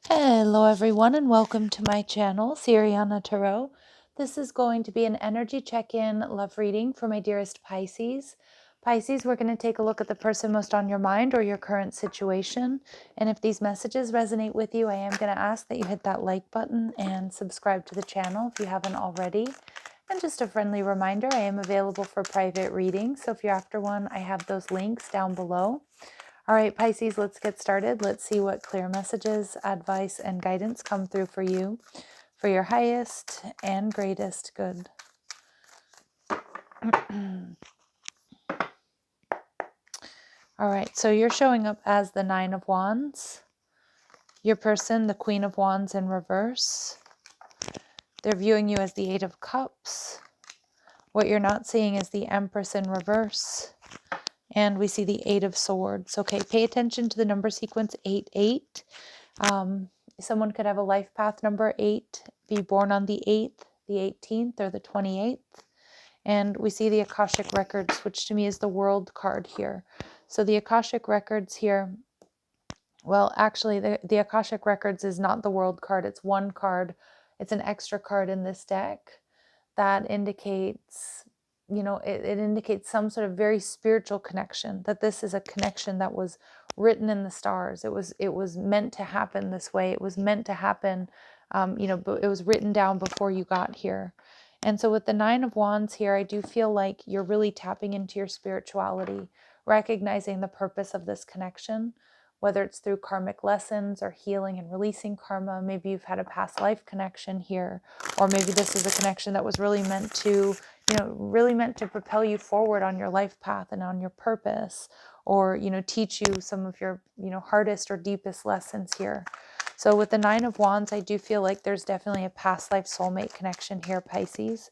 Hello everyone and welcome to my channel, Siriana Tarot. This is going to be an energy check-in love reading for my dearest Pisces. Pisces, we're going to take a look at the person most on your mind or your current situation. And if these messages resonate with you, I am going to ask that you hit that like button and subscribe to the channel if you haven't already. And just a friendly reminder, I am available for private readings. So if you're after one, I have those links down below. All right, Pisces, let's get started. Let's see what clear messages, advice, and guidance come through for you for your highest and greatest good. All right, so you're showing up as the Nine of Wands. Your person, the Queen of Wands in reverse. They're viewing you as the Eight of Cups. What you're not seeing is the Empress in reverse. And we see the Eight of Swords. Okay, pay attention to the number sequence 88. Someone could have a life path number 8, be born on the 8th, the 18th, or the 28th. And we see the Akashic Records, which to me is the World card here. So the Akashic Records here, well, actually, the Akashic Records is not the World card. It's one card. It's an extra card in this deck that indicates, it indicates some sort of very spiritual connection, that this is a connection that was written in the stars. It was meant to happen this way. It was meant to happen, but it was written down before you got here. And so with the Nine of Wands here, I do feel like you're really tapping into your spirituality, recognizing the purpose of this connection, whether it's through karmic lessons or healing and releasing karma. Maybe you've had a past life connection here, or maybe this is a connection that was really meant to, really meant to propel you forward on your life path and on your purpose, or, teach you some of your, hardest or deepest lessons here. So with the Nine of Wands, I do feel like there's definitely a past life soulmate connection here, Pisces.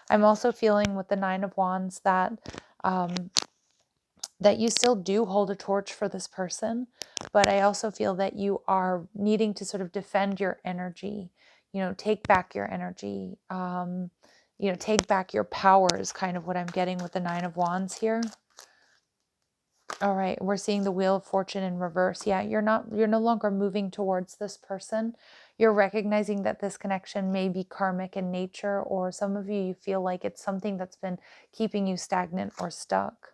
I'm also feeling with the Nine of Wands that that you still do hold a torch for this person, but I also feel that you are needing to sort of defend your energy, take back your energy, take back your power is kind of what I'm getting with the Nine of Wands here. All right, we're seeing the Wheel of Fortune in reverse. Yeah, you're no longer moving towards this person. You're recognizing that this connection may be karmic in nature, or some of you feel like it's something that's been keeping you stagnant or stuck.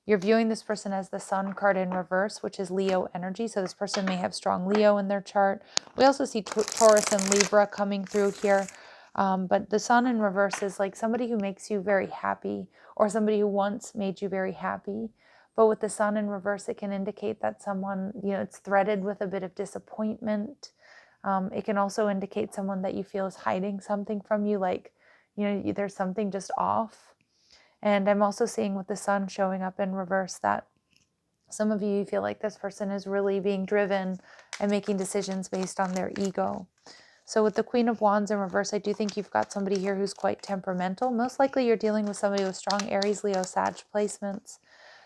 You're viewing this person as the Sun card in reverse, which is Leo energy. So this person may have strong Leo in their chart. We also see Taurus and Libra coming through here. But the Sun in reverse is like somebody who makes you very happy, or somebody who once made you very happy. But with the Sun in reverse, it can indicate that someone, it's threaded with a bit of disappointment. It can also indicate someone that you feel is hiding something from you, like, there's something just off. And I'm also seeing with the Sun showing up in reverse that some of you feel like this person is really being driven and making decisions based on their ego. So with the Queen of Wands in reverse, I do think you've got somebody here who's quite temperamental. Most likely you're dealing with somebody with strong Aries, Leo, Sag placements.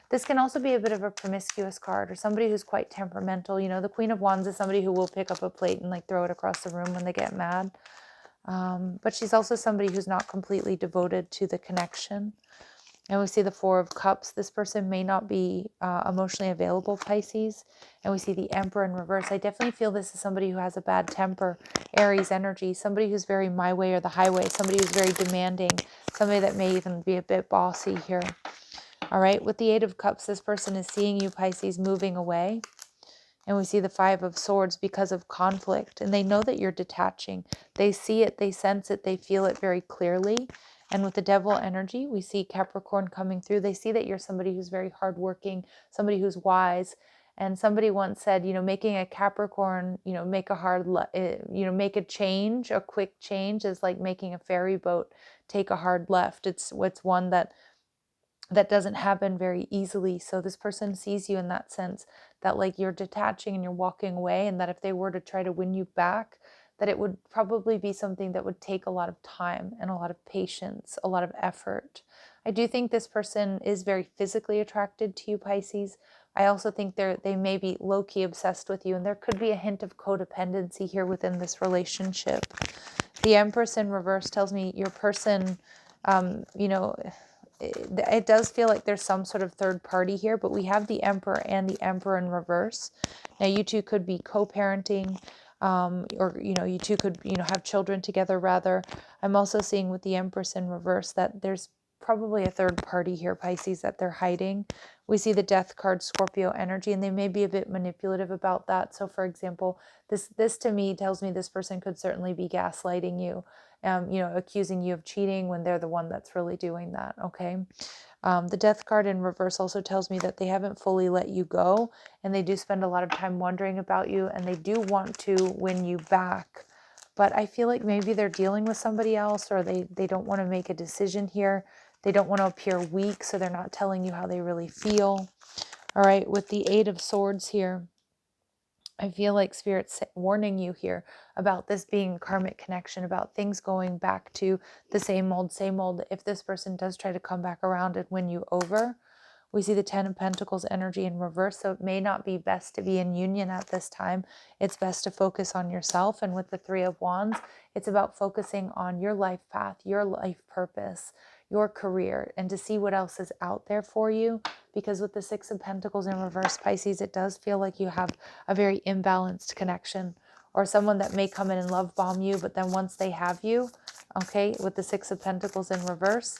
This can also be a bit of a promiscuous card, or somebody who's quite temperamental. The Queen of Wands is somebody who will pick up a plate and like throw it across the room when they get mad. But she's also somebody who's not completely devoted to the connection. And we see the Four of Cups. This person may not be emotionally available, Pisces. And we see the Emperor in reverse. I definitely feel this is somebody who has a bad temper, Aries energy, somebody who's very my way or the highway, somebody who's very demanding, somebody that may even be a bit bossy here. All right, with the Eight of Cups, this person is seeing you, Pisces, moving away. And we see the Five of Swords because of conflict. And they know that you're detaching. They see it, they sense it, they feel it very clearly. And with the Devil energy, we see Capricorn coming through. They see that you're somebody who's very hardworking, somebody who's wise. And somebody once said, making a Capricorn, make a change, a quick change is like making a ferry boat take a hard left. It's one that doesn't happen very easily. So this person sees you in that sense, that like you're detaching and you're walking away, and that if they were to try to win you back, that it would probably be something that would take a lot of time and a lot of patience, a lot of effort. I do think this person is very physically attracted to you, Pisces. I also think they may be low-key obsessed with you, and there could be a hint of codependency here within this relationship. The Empress in reverse tells me your person, it does feel like there's some sort of third party here, but we have the Emperor and the Emperor in reverse. Now, you two could be co-parenting. or, you two could, have children together rather. I'm also seeing with the Empress in reverse that there's probably a third party here, Pisces, that they're hiding. We see the Death card, Scorpio energy, and they may be a bit manipulative about that. So for example, this to me tells me this person could certainly be gaslighting you, accusing you of cheating when they're the one that's really doing that. Okay. The Death card in reverse also tells me that they haven't fully let you go, and they do spend a lot of time wondering about you, and they do want to win you back. But I feel like maybe they're dealing with somebody else, or they don't want to make a decision here. They don't want to appear weak, so they're not telling you how they really feel. All right, with the Eight of Swords here, I feel like Spirit's warning you here about this being a karmic connection, about things going back to the same old, same old. If this person does try to come back around and win you over, we see the Ten of Pentacles energy in reverse, so it may not be best to be in union at this time. It's best to focus on yourself. And with the Three of Wands, it's about focusing on your life path, your life purpose, your career, and to see what else is out there for you. Because with the Six of Pentacles in reverse, Pisces, it does feel like you have a very imbalanced connection, or someone that may come in and love bomb you, but then once they have you, okay, with the Six of Pentacles in reverse,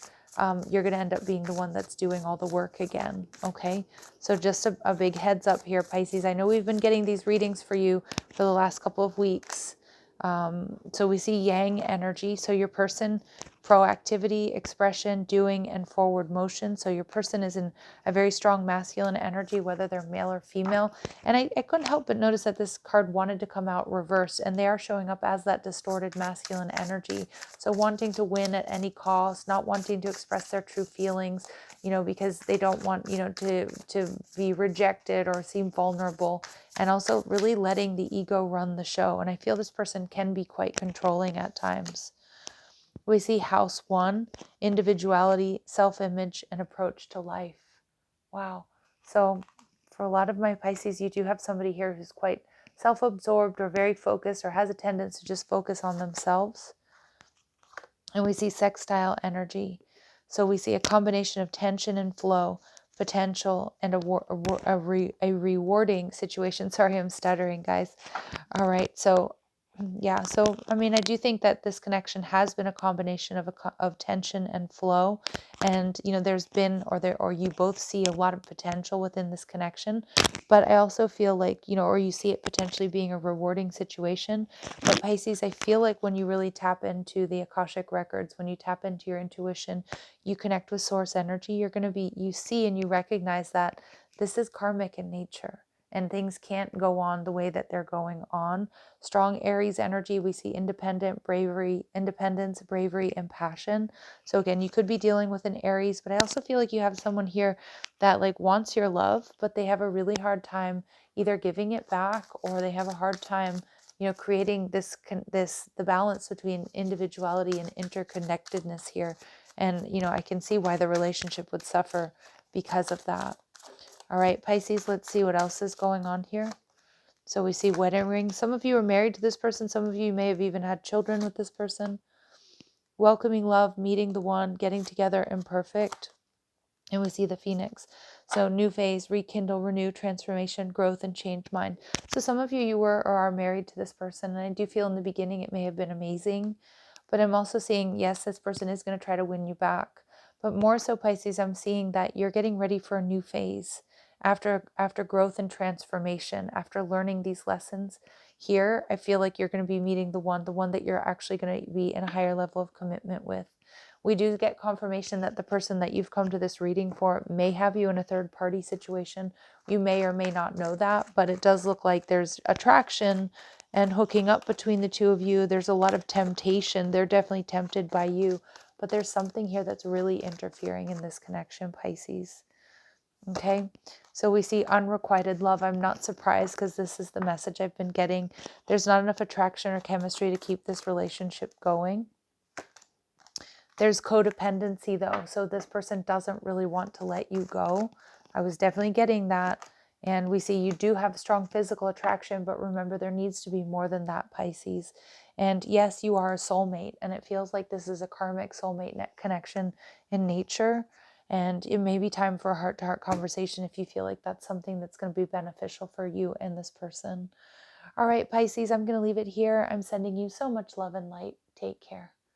you're going to end up being the one that's doing all the work again. Okay. So just a big heads up here, Pisces. I know we've been getting these readings for you for the last couple of weeks. So we see yang energy. So your person, proactivity, expression, doing, and forward motion. So your person is in a very strong masculine energy, whether they're male or female. And I couldn't help but notice that this card wanted to come out reversed, and they are showing up as that distorted masculine energy. So wanting to win at any cost, not wanting to express their true feelings, because they don't want, to be rejected or seem vulnerable, and also really letting the ego run the show. And I feel this person can be quite controlling at times. We see house 1, individuality, self-image, and approach to life. Wow. So for a lot of my Pisces, you do have somebody here who's quite self-absorbed or very focused, or has a tendency to just focus on themselves. And we see sextile energy. So we see a combination of tension and flow, potential, and a rewarding situation. Sorry, I'm stuttering, guys. All right. So yeah, so I mean, I do think that this connection has been a combination of tension and flow, and there's been, or you both see a lot of potential within this connection. But I also feel like, or you see it potentially being a rewarding situation. But Pisces, I feel like when you really tap into the Akashic records, when you tap into your intuition, you connect with source energy, you see and you recognize that this is karmic in nature, and things can't go on the way that they're going on. Strong Aries energy, we see independence, bravery, and passion. So again, you could be dealing with an Aries, but I also feel like you have someone here that wants your love, but they have a really hard time either giving it back, or they have a hard time, creating the balance between individuality and interconnectedness here. And, I can see why the relationship would suffer because of that. All right, Pisces, let's see what else is going on here. So we see wedding rings. Some of you are married to this person. Some of you may have even had children with this person. Welcoming love, meeting the one, getting together, imperfect. And we see the Phoenix. So new phase, rekindle, renew, transformation, growth, and change mind. So some of you were or are married to this person. And I do feel in the beginning it may have been amazing. But I'm also seeing, yes, this person is going to try to win you back. But more so, Pisces, I'm seeing that you're getting ready for a new phase. After growth and transformation, after learning these lessons here, I feel like you're going to be meeting the one that you're actually going to be in a higher level of commitment with. We do get confirmation that the person that you've come to this reading for may have you in a third party situation. You may or may not know that, but it does look like there's attraction and hooking up between the two of you. There's a lot of temptation. They're definitely tempted by you, but there's something here that's really interfering in this connection, Pisces. Okay, so we see unrequited love. I'm not surprised, because this is the message I've been getting. There's not enough attraction or chemistry to keep this relationship going. There's codependency, though, so this person doesn't really want to let you go. I was definitely getting that. And we see you do have strong physical attraction, but remember, there needs to be more than that, Pisces. And yes, you are a soulmate, and it feels like this is a karmic soulmate connection in nature. And it may be time for a heart-to-heart conversation if you feel like that's something that's going to be beneficial for you and this person. All right, Pisces, I'm going to leave it here. I'm sending you so much love and light. Take care.